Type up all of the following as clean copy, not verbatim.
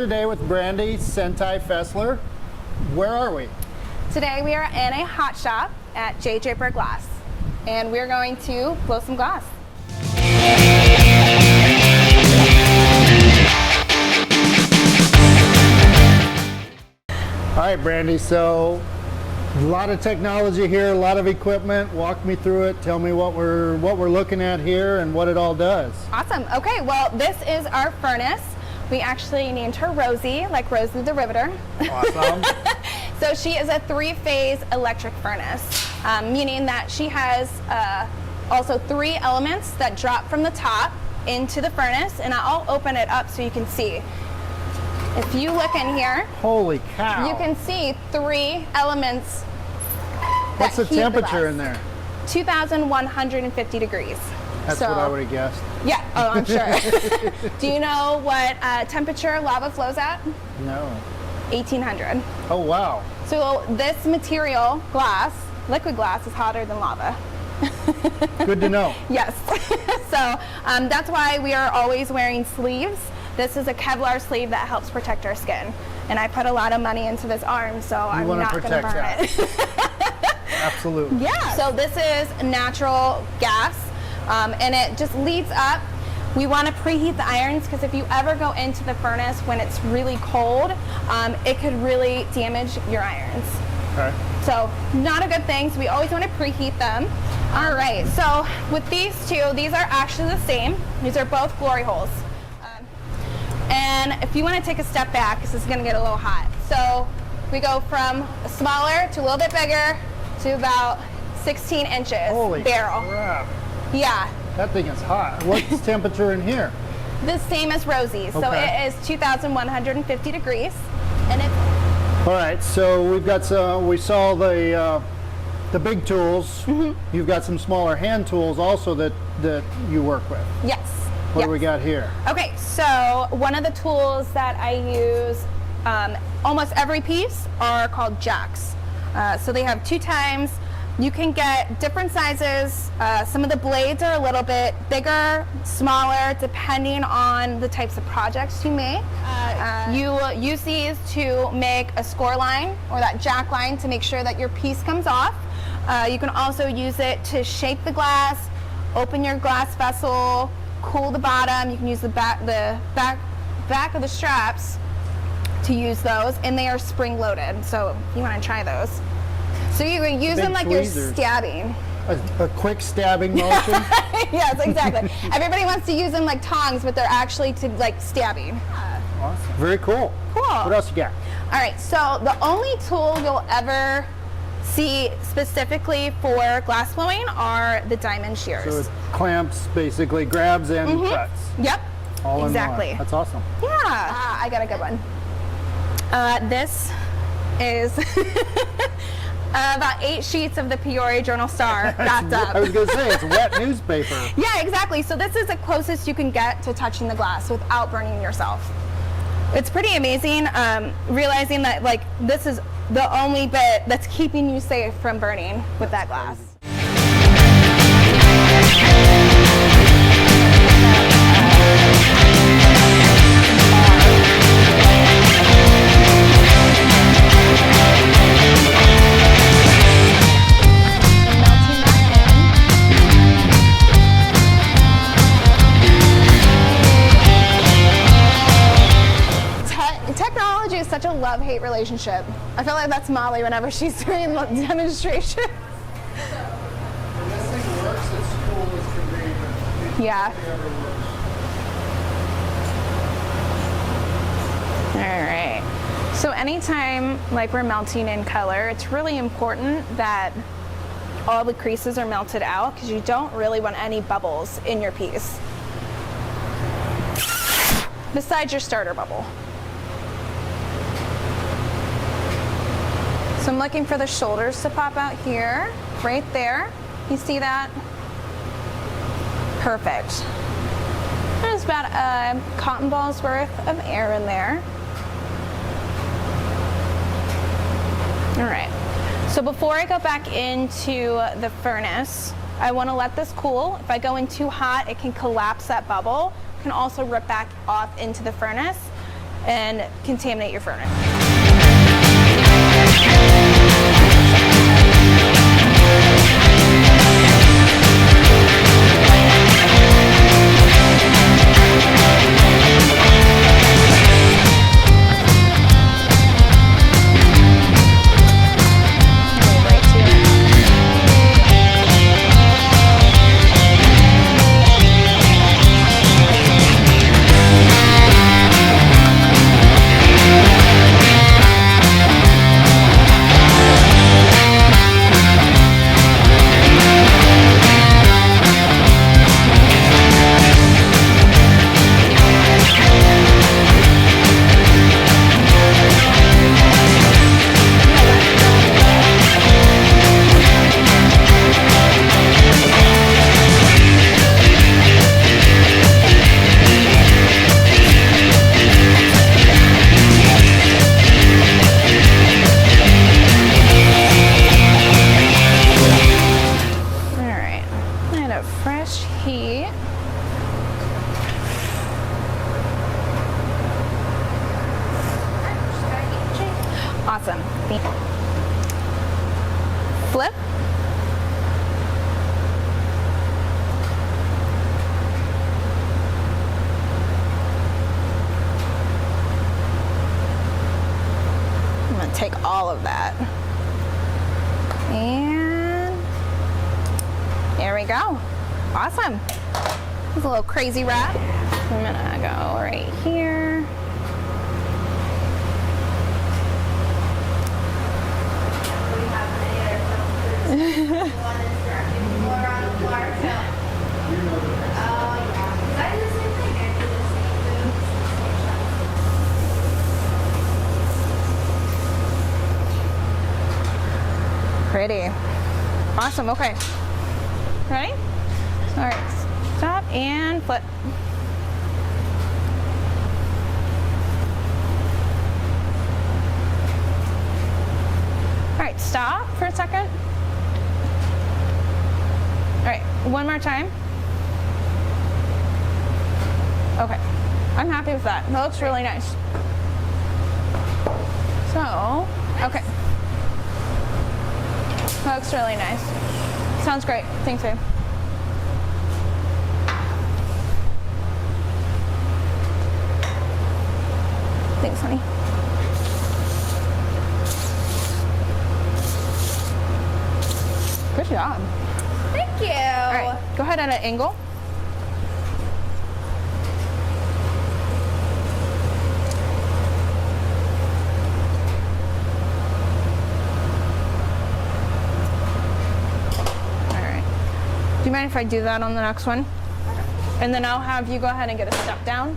today with Brandi Fessler. Where are we? Today we are in a hot shop at J. Draper Glass, and we're going to blow some glass. All right, Brandi, so a lot of technology here, a lot of equipment. Walk me through it. Tell me what we're looking at here and what it all does. Awesome. Okay, well, this is our furnace. We actually named her Rosie, like Rosie the Riveter. Awesome. So she is a 3-phase electric furnace, meaning that she has also 3 elements that drop from the top into the furnace, and I'll open it up so you can see. If you look in here, holy cow! You can see 3 elements. What's the temperature in there? 2,150 degrees. That's what I would have guessed. Yeah, oh, I'm sure. Do you know what temperature lava flows at? No. 1,800. Oh, wow. So this material, glass, liquid glass, is hotter than lava. Good to know. Yes. So that's why we are always wearing sleeves. This is a Kevlar sleeve that helps protect our skin. And I put a lot of money into this arm, so I'm not going to burn it. Absolutely. Yeah. So this is natural gas, and it just leads up. We want to preheat the irons because if you ever go into the furnace when it's really cold, it could really damage your irons. Okay. So not a good thing, so we always want to preheat them. All right, so with these two, these are actually the same. These are both glory holes. And if you want to take a step back, because this is going to get a little hot. So we go from smaller to a little bit bigger to about 16 inches. Holy barrel. crap. Yeah. That thing is hot. What's temperature in here? The same as Rosie's. Okay. So it is 2,150 degrees. And it's all right, so we've got some, we saw the big tools. Mm-hmm. You've got some smaller hand tools also that you work with. Yes. What do we got here? Okay, so one of the tools that I use almost every piece are called jacks. So they have 2 times. You can get different sizes. Some of the blades are a little bit bigger, smaller, depending on the types of projects you make. You will use these to make a score line or that jack line to make sure that your piece comes off. You can also use it to shape the glass, open your glass vessel, cool the bottom. You can use the back of the straps to use those, and they are spring loaded. So if you want to try those. So you can use them like you're stabbing. A quick stabbing motion? Yes, exactly. Everybody wants to use them like tongs, but they're actually to like stabbing. Awesome. Very cool. Cool. What else you got? All right, so the only tool you'll ever see specifically for glass blowing are the diamond shears. So it clamps, basically grabs and cuts. Yep. All exactly. In one. That's awesome. Yeah. I got a good one. This is about 8 sheets of the Peoria Journal-Star wrapped up. I was going to say, it's wet newspaper. Yeah, exactly. So this is the closest you can get to touching the glass without burning yourself. It's pretty amazing realizing that like this is the only bit that's keeping you safe from burning with that glass. Technology is such a love-hate relationship. I feel like that's Molly whenever she's doing the demonstration. When this thing works, it's cool as can be, but yeah. All right. So anytime like we're melting in color, it's really important that all the creases are melted out because you don't really want any bubbles in your piece. Besides your starter bubble. So I'm looking for the shoulders to pop out here, right there. You see that? Perfect. There's about a cotton ball's worth of air in there. All right. So before I go back into the furnace, I want to let this cool. If I go in too hot, it can collapse that bubble. It can also rip back off into the furnace. and contaminate your furnace. Fresh heat. Awesome. Flip. I'm going to take all of that. And there we go. Awesome. It's a little crazy wrap. I'm gonna go right here. Pretty. Awesome, okay. Ready? All right, stop and flip. All right, stop for a second. All right, one more time. Okay, I'm happy with that. That looks really nice. So, okay. That looks really nice. Sounds great. Thanks, babe. Thanks, honey. Good job. Thank you. All right, go ahead at an angle. All right. Do you mind if I do that on the next one? And then I'll have you go ahead and get a step down.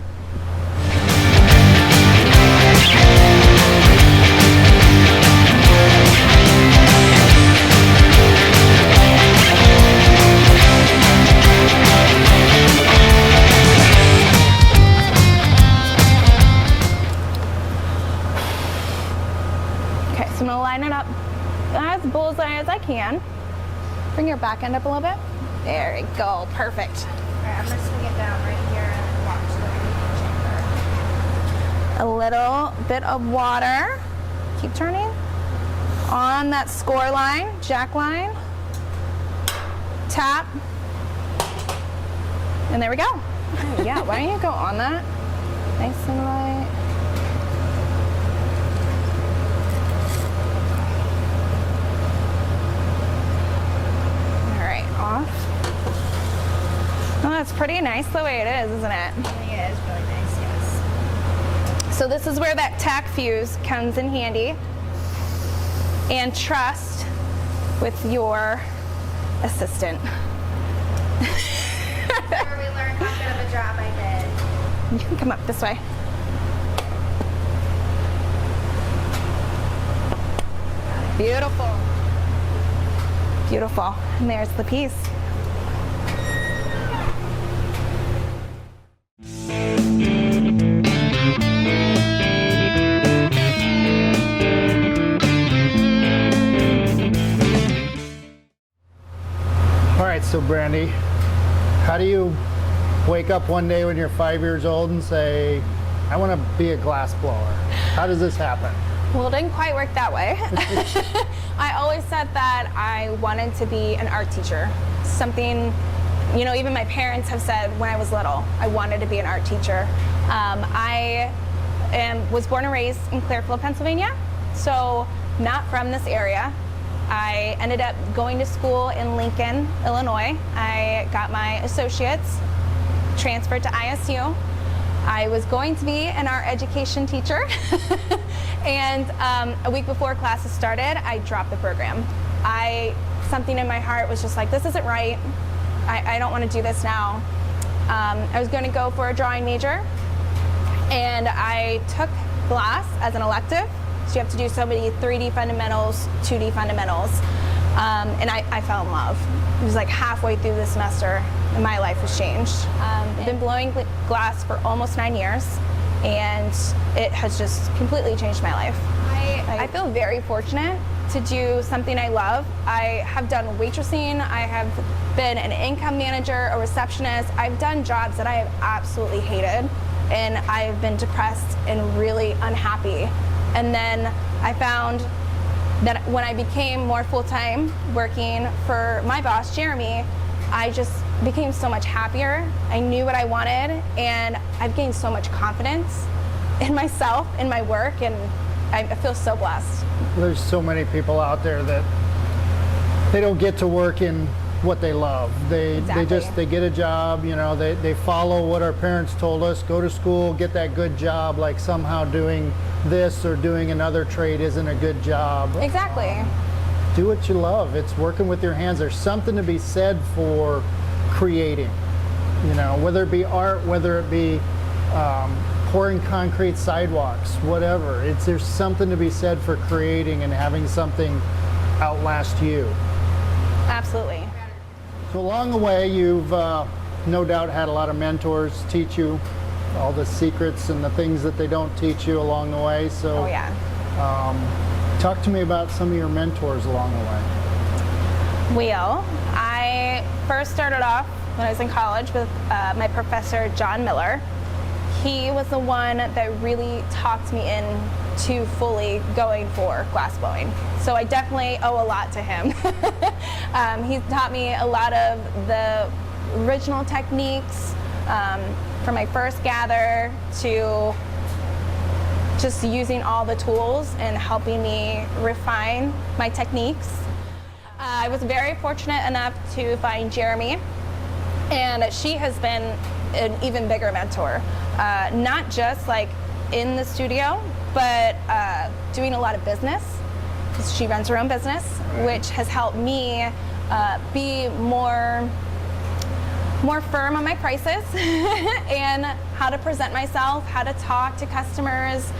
Okay, so I'm gonna line it up as bullseye as I can. Bring your back end up a little bit. There we go, perfect. All right, I'm gonna swing it down right here and watch the A little bit of water. Keep turning. On that score line, jack line. Tap. And there we go. Oh, yeah, why don't you go on that? Nice and light. All right, off. Oh, that's pretty nice the way it is, isn't it? Yeah, it's really nice, yes. So this is where that tack fuse comes in handy. And trust with your assistant. Where we learned how good of a job I did. You can come up this way. Beautiful. Beautiful. And there's the piece. All right, so Brandi, how do you wake up one day when you're 5 years old and say, I want to be a glass blower. How does this happen? Well, it didn't quite work that way. I always said that I wanted to be an art teacher. Something, you know, even my parents have said when I was little, I wanted to be an art teacher. Was born and raised in Clearfield, Pennsylvania, so not from this area. I ended up going to school in Lincoln, Illinois. I got my associates, transferred to ISU. I was going to be an art education teacher, and a week before classes started, I dropped the program. Something in my heart was just like, this isn't right. I don't want to do this now. I was going to go for a drawing major, and I took glass as an elective. So you have to do so many 3D fundamentals, 2D fundamentals, and I fell in love. It was like halfway through the semester, and my life was changed. I've been blowing glass for almost 9 years, and it has just completely changed my life. I feel very fortunate to do something I love. I have done waitressing, I have been an income manager, a receptionist. I've done jobs that I have absolutely hated, and I've been depressed and really unhappy. And then I found that when I became more full-time working for my boss, Jeremy, I just became so much happier. I knew what I wanted, and I've gained so much confidence in myself, in my work, and I feel so blessed. There's so many people out there that they don't get to work in what they love. They get a job, you know, they follow what our parents told us, go to school, get that good job, like somehow doing this or doing another trade isn't a good job. Exactly. Do what you love. It's working with your hands. There's something to be said for creating, you know, whether it be art, whether it be pouring concrete sidewalks, whatever. There's something to be said for creating and having something outlast you. Absolutely. So along the way, you've no doubt had a lot of mentors teach you all the secrets and the things that they don't teach you along the way. So, oh yeah. Talk to me about some of your mentors along the way. Well, I first started off when I was in college with my professor, John Miller. He was the one that really talked me into fully going for glass blowing. So I definitely owe a lot to him. He taught me a lot of the original techniques, from my first gather to just using all the tools and helping me refine my techniques. I was very fortunate enough to find Jeremy, and she has been an even bigger mentor. Not just like in the studio, but doing a lot of business. She runs her own business, which has helped me be more firm on my prices and how to present myself, how to talk to customers,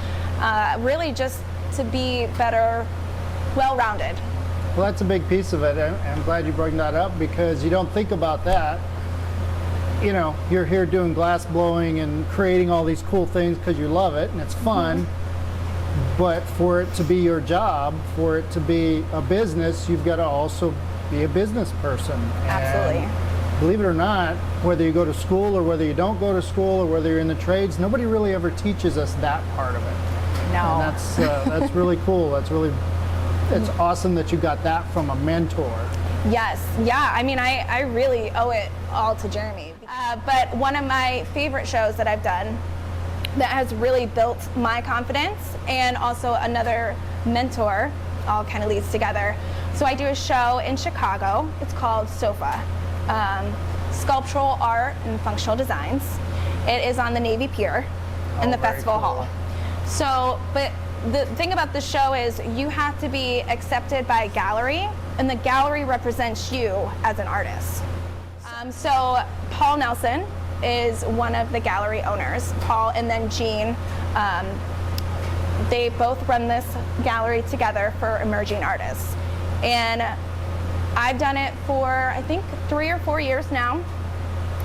really just to be better, well-rounded. Well, that's a big piece of it. I'm glad you brought that up because you don't think about that. You know, you're here doing glass blowing and creating all these cool things because you love it and it's fun. Mm-hmm. But for it to be your job, for it to be a business, you've got to also be a business person. Absolutely. And believe it or not, whether you go to school or whether you don't go to school or whether you're in the trades, nobody really ever teaches us that part of it. No. And that's really cool. It's awesome that you got that from a mentor. Yes, yeah, I mean, I really owe it all to Jeremy. But one of my favorite shows that I've done that has really built my confidence and also another mentor, all kind of leads together. So I do a show in Chicago. It's called SOFA, Sculptural Art and Functional Designs. It is on the Navy Pier in the Festival cool. Hall. So, but the thing about the show is you have to be accepted by a gallery, and the gallery represents you as an artist. So Paul Nelson is one of the gallery owners. Paul and then Jean, they both run this gallery together for emerging artists. And I've done it for, I think, 3 or 4 years now.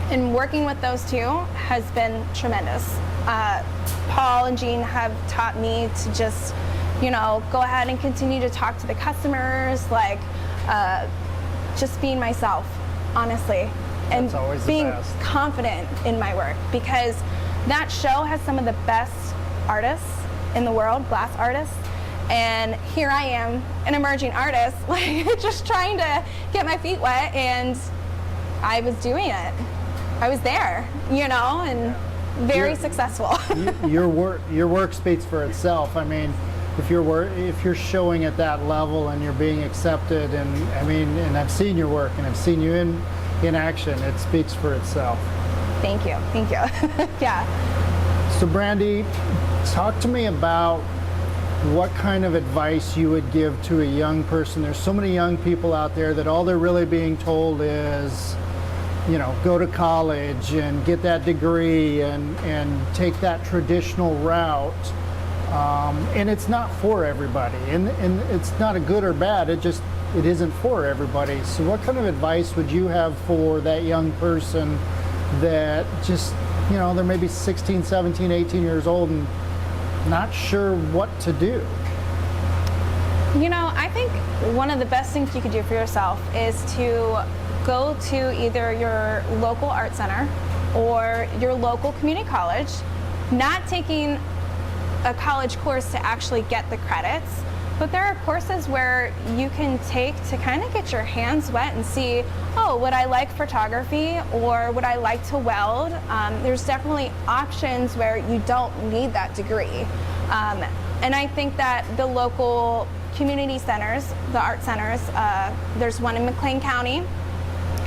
And working with those two has been tremendous. Paul and Jean have taught me to just, you know, go ahead and continue to talk to the customers, like just being myself, honestly. And That's always the being best. confident in my work, because that show has some of the best artists in the world, glass artists. And here I am, an emerging artist, like just trying to get my feet wet, and I was doing it. I was there, you know, and very successful. Your work speaks for itself. I mean, if you're showing at that level and you're being accepted, and I mean, and I've seen your work and I've seen you in action, it speaks for itself. Thank you. Yeah. So Brandi, talk to me about what kind of advice you would give to a young person. There's so many young people out there that all they're really being told is, you know, go to college and get that degree and take that traditional route. And it's not for everybody. And it's not a good or bad, it isn't for everybody. So what kind of advice would you have for that young person that just, you know, they're maybe 16, 17, 18 years old and not sure what to do? You know, I think one of the best things you could do for yourself is to go to either your local art center or your local community college, not taking a college course to actually get the credits, but there are courses where you can take to kind of get your hands wet and see, oh, would I like photography or would I like to weld? There's definitely options where you don't need that degree. And I think that the local community centers, the art centers, there's one in McLean County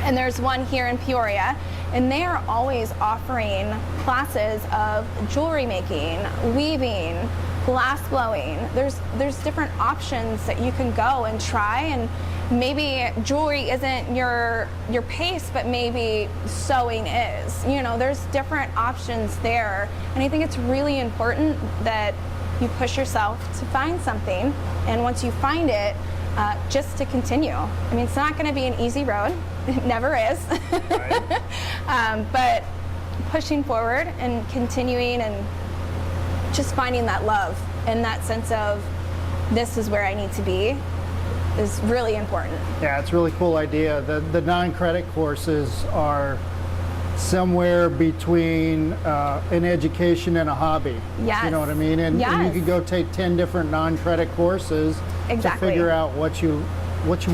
and there's one here in Peoria, and they are always offering classes of jewelry making, weaving, glass blowing. There's different options that you can go and try, and maybe jewelry isn't your pace, but maybe sewing is. You know, there's different options there, and I think it's really important that you push yourself to find something, and once you find it, just to continue. I mean, it's not going to be an easy road. It never is. Right. But pushing forward and continuing and just finding that love and that sense of this is where I need to be is really important. Yeah, it's a really cool idea. The non-credit courses are somewhere between an education and a hobby. Yes. You know what I mean? And you could go take 10 different non-credit courses to figure out what you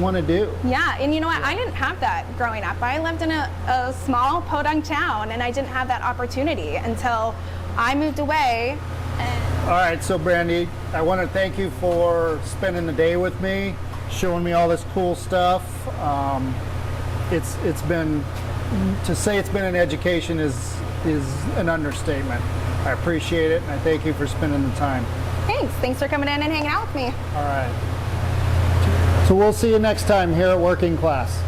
want to do. Yeah, and you know what? I didn't have that growing up. I lived in a small podunk town, and I didn't have that opportunity until I moved away. All right, so Brandi, I want to thank you for spending the day with me, showing me all this cool stuff. It's been, to say it's been an education is an understatement. I appreciate it, and I thank you for spending the time. Thanks for coming in and hanging out with me. All right. So we'll see you next time here at Working Class.